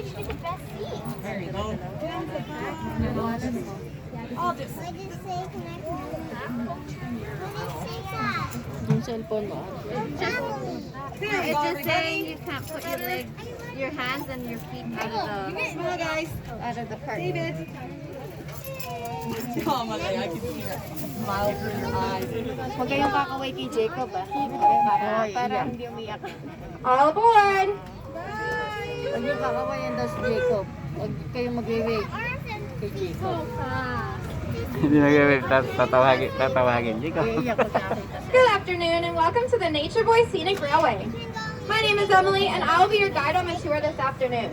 should be the best seat. There you go. I'll just. What did it say? Can I What did it say that? Yung cellphone mo. It's just saying you can't put your legs, your hands and your feet Smile, guys. out of the cart. David. Oh, my God. I can see her smile through your eyes. Huwag kayong kakaway kay Jacob para hindi umiyak. All aboard! Huwag yung kakawayan daw si Jacob. Huwag kayong mag-wave kay Jacob. Hindi nag-wave, tatawagin. Jacob. Iiyak ko nakakita siya. Good afternoon and welcome to the Nature Boy Scenic Railway. My name is Emily and I will be your guide on the tour this afternoon.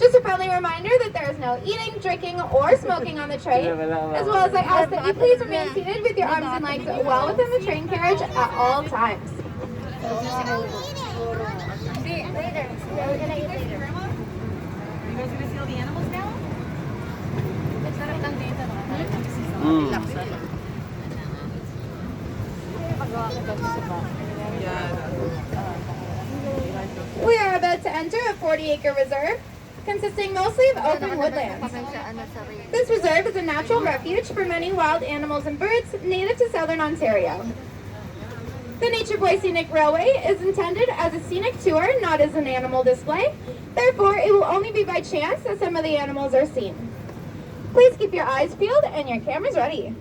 Just a friendly reminder that there is no eating, drinking, or smoking on the train, as well as I ask that you please remain seated with your arms and legs well within the train carriage at all times. See, later. We're gonna eat later. You guys gonna see all the animals now? We are about to enter a 40-acre reserve consisting mostly of open woodlands. This reserve is a natural refuge for many wild animals and birds native to southern Ontario. The Nature Boy Scenic Railway is intended as a scenic tour, not as an animal display. Therefore, it will only be by chance that some of the animals are seen. Please keep your eyes peeled and your cameras ready.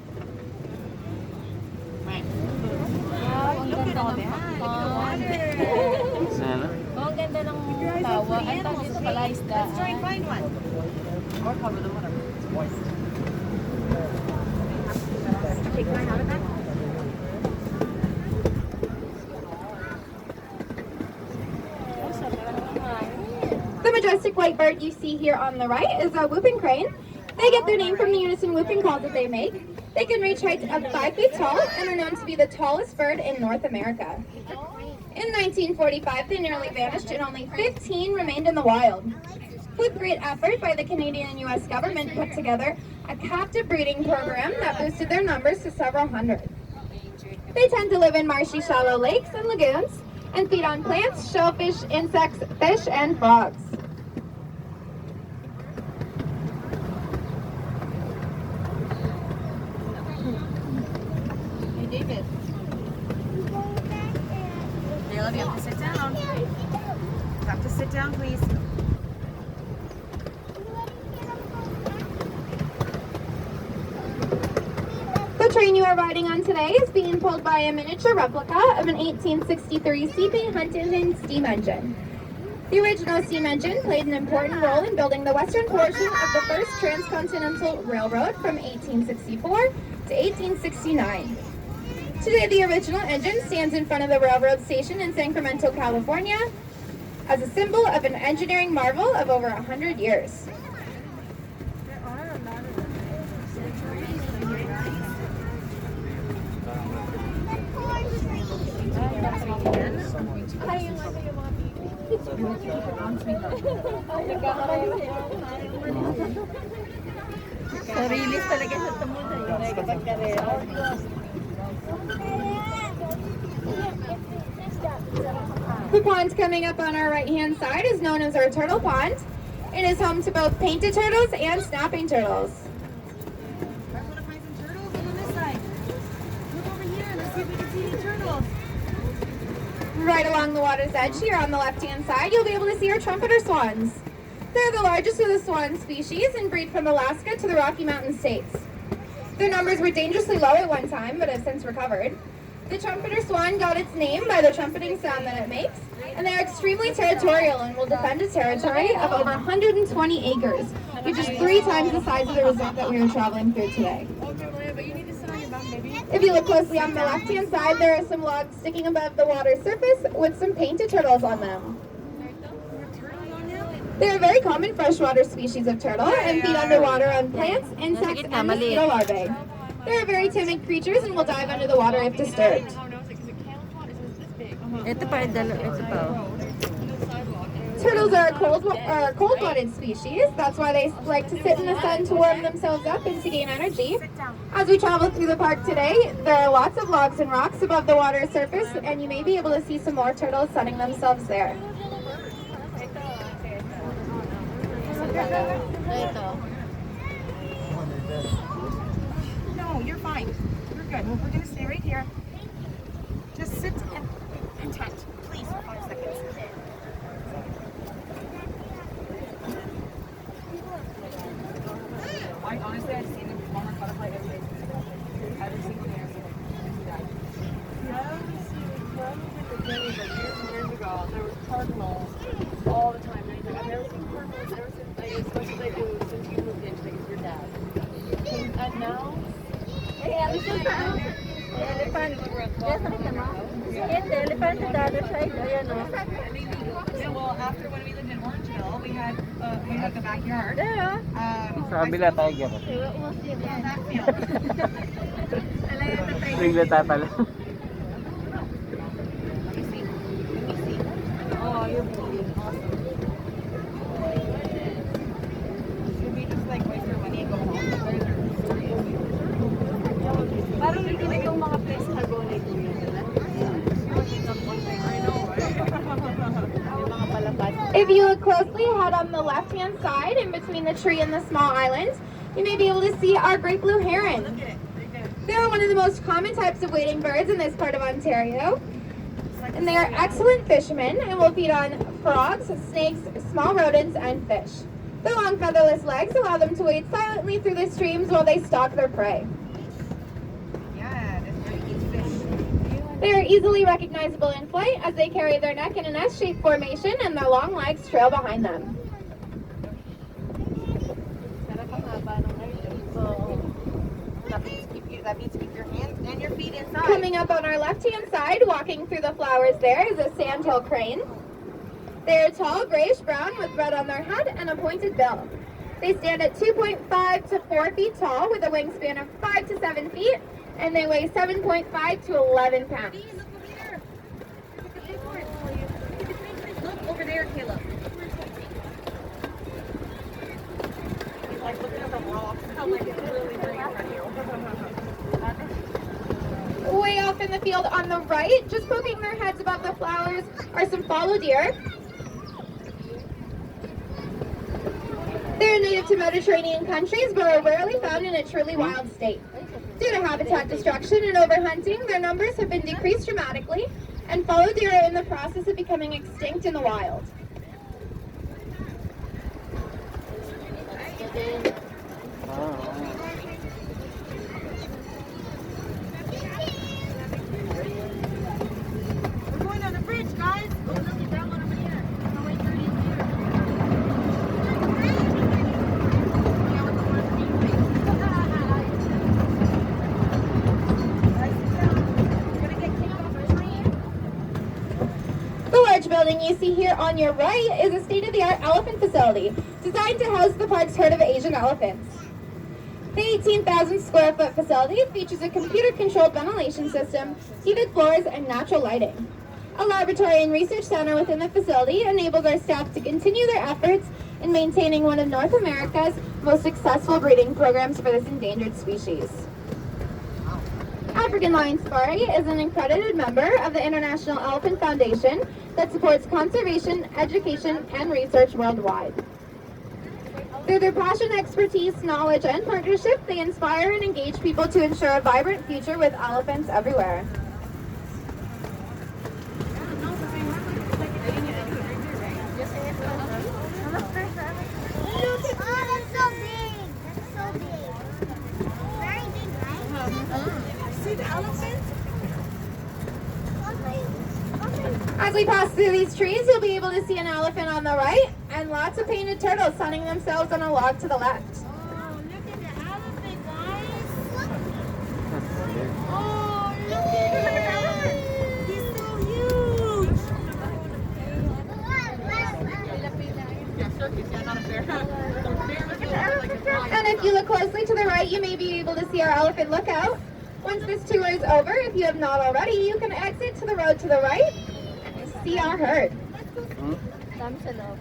Ano? Ang ganda ng tawa. Ang tawag dito pala isda. Let's try and find one. Or cover them whatever. It's moist. Take mine out of that. The majestic white bird you see here on the right is a whooping crane. They get their name from the unison whooping calls that they make. They can reach heights of 5 feet tall and are known to be the tallest bird in North America. In 1945, they nearly vanished and only 15 remained in the wild. With great effort by the Canadian and U.S. government put together a captive breeding program that boosted their numbers to several hundred. They tend to live in marshy shallow lakes and lagoons and feed on plants, shellfish, insects, fish, and frogs. Hey, David. Caleb, you have to sit down. You have to sit down, please. The train you are riding on today is being pulled by a miniature replica of an 1863 CP Huntington steam engine. The original steam engine played an important role in building the western portion of the first transcontinental railroad from 1864 to 1869. Today, the original engine stands in front of the railroad station in Sacramento, California, as a symbol of an engineering marvel of over 100 years. Sarilis talaga sa tumunan yun kapag karera. The pond coming up on our right-hand side is known as our turtle pond. It is home to both painted turtles and snapping turtles. I want to find some turtles on this side. Look over here. Let's see if we can see any turtles. Right along the water's edge here on the left-hand side, you'll be able to see our trumpeter swans. They're the largest of the swan species and breed from Alaska to the Rocky Mountain states. Their numbers were dangerously low at one time, but have since recovered. The trumpeter swan got its name by the trumpeting sound that it makes, and they are extremely territorial and will defend a territory of over 120 acres, which is 3 times the size of the reserve that we are traveling through today. If you look closely on the left-hand side, there are some logs sticking above the water surface with some painted turtles on them. They are a very common freshwater species of turtle and feed underwater on plants, insects, and mosquito larvae. They are very timid creatures and will dive under the water if disturbed. Ito pa, ito pa. Turtles are a cold-blooded species. That's why they like to sit in the sun to warm themselves up and to gain energy. As we travel through the park today, there are lots of logs and rocks above the water surface, and you may be able to see some more turtles sunning themselves there. Ito. No, you're fine. You're good. We're gonna stay right here. Just sit and tent, please, for 5 seconds. Honestly, I've seen a smaller butterfly every single day. Years ago, there was cardinals all the time. And he's like, I've never seen cardinals ever since as much as I do since you moved in, like, your dad. And now, Elephant. Yes, nakita mo? Yes, the elephant to the other side. Ayan o. Yeah, well, after when we lived in Orangeville, we had the backyard. There Sa kabila tiger. We'll see them. that field. Bigla tatalo. Oh, you're bleeding. Awesome. Should be just like wait for when you go home. parang hindi na itong mga place na go like you. If you look closely, head on the left-hand side, in between the tree and the small island, you may be able to see our great blue heron. They are one of the most common types of wading birds in this part of Ontario. And they are excellent fishermen and will feed on frogs, snakes, small rodents, and fish. Their long featherless legs allow them to wade silently through the streams while they stalk their prey. Yeah, that's very easy fish. They are easily recognizable in flight as they carry their neck in an S-shaped formation and their long legs trail behind them. That means keep your hands and your feet inside. Coming up on our left-hand side, walking through the flowers there, is a sandhill crane. They are tall, grayish-brown with red on their head and a pointed bill. They stand at 2.5 to 4 feet tall with a wingspan of 5 to 7 feet, and they weigh 7.5 to 11 pounds. Look over there, Caleb. He's like looking at the rocks. Like it's really big in front of you. Way off in the field on the right, just poking their heads above the flowers, are some fallow deer. They're native to Mediterranean countries, but are rarely found in a truly wild state. Due to habitat destruction and overhunting, their numbers have been decreased dramatically, and fallow deer are in the process of becoming extinct in the wild. We're going on the bridge, guys. Oh, look at that one over there. Oh, wait, there it is there. Yeah, we're going on the Guys, sit down. We're gonna get kicked off the train. The large building you see here on your right is a state-of-the-art elephant facility designed to house the park's herd of Asian elephants. The 18,000 square foot facility features a computer-controlled ventilation system, heated floors, and natural lighting. A laboratory and research center within the facility enables our staff to continue their efforts in maintaining one of North America's most successful breeding programs for this endangered species. African Lion Safari is an accredited member of the International Elephant Foundation that supports conservation, education, and research worldwide. Through their passion, expertise, knowledge, and partnership, they inspire and engage people to ensure a vibrant future with elephants everywhere. That's so big. That's so big. Very big, right? See the elephants? As we pass through these trees, you'll be able to see an elephant on the right and lots of painted turtles sunning themselves on a log to the left. Oh, look at the elephant, guys. Oh, look at the elephant. He's so huge. And if you look closely to the right, you may be able to see our elephant lookout. Once this tour is over, if you have not already, you can exit to the road to the right and see our herd. Dami sa loob.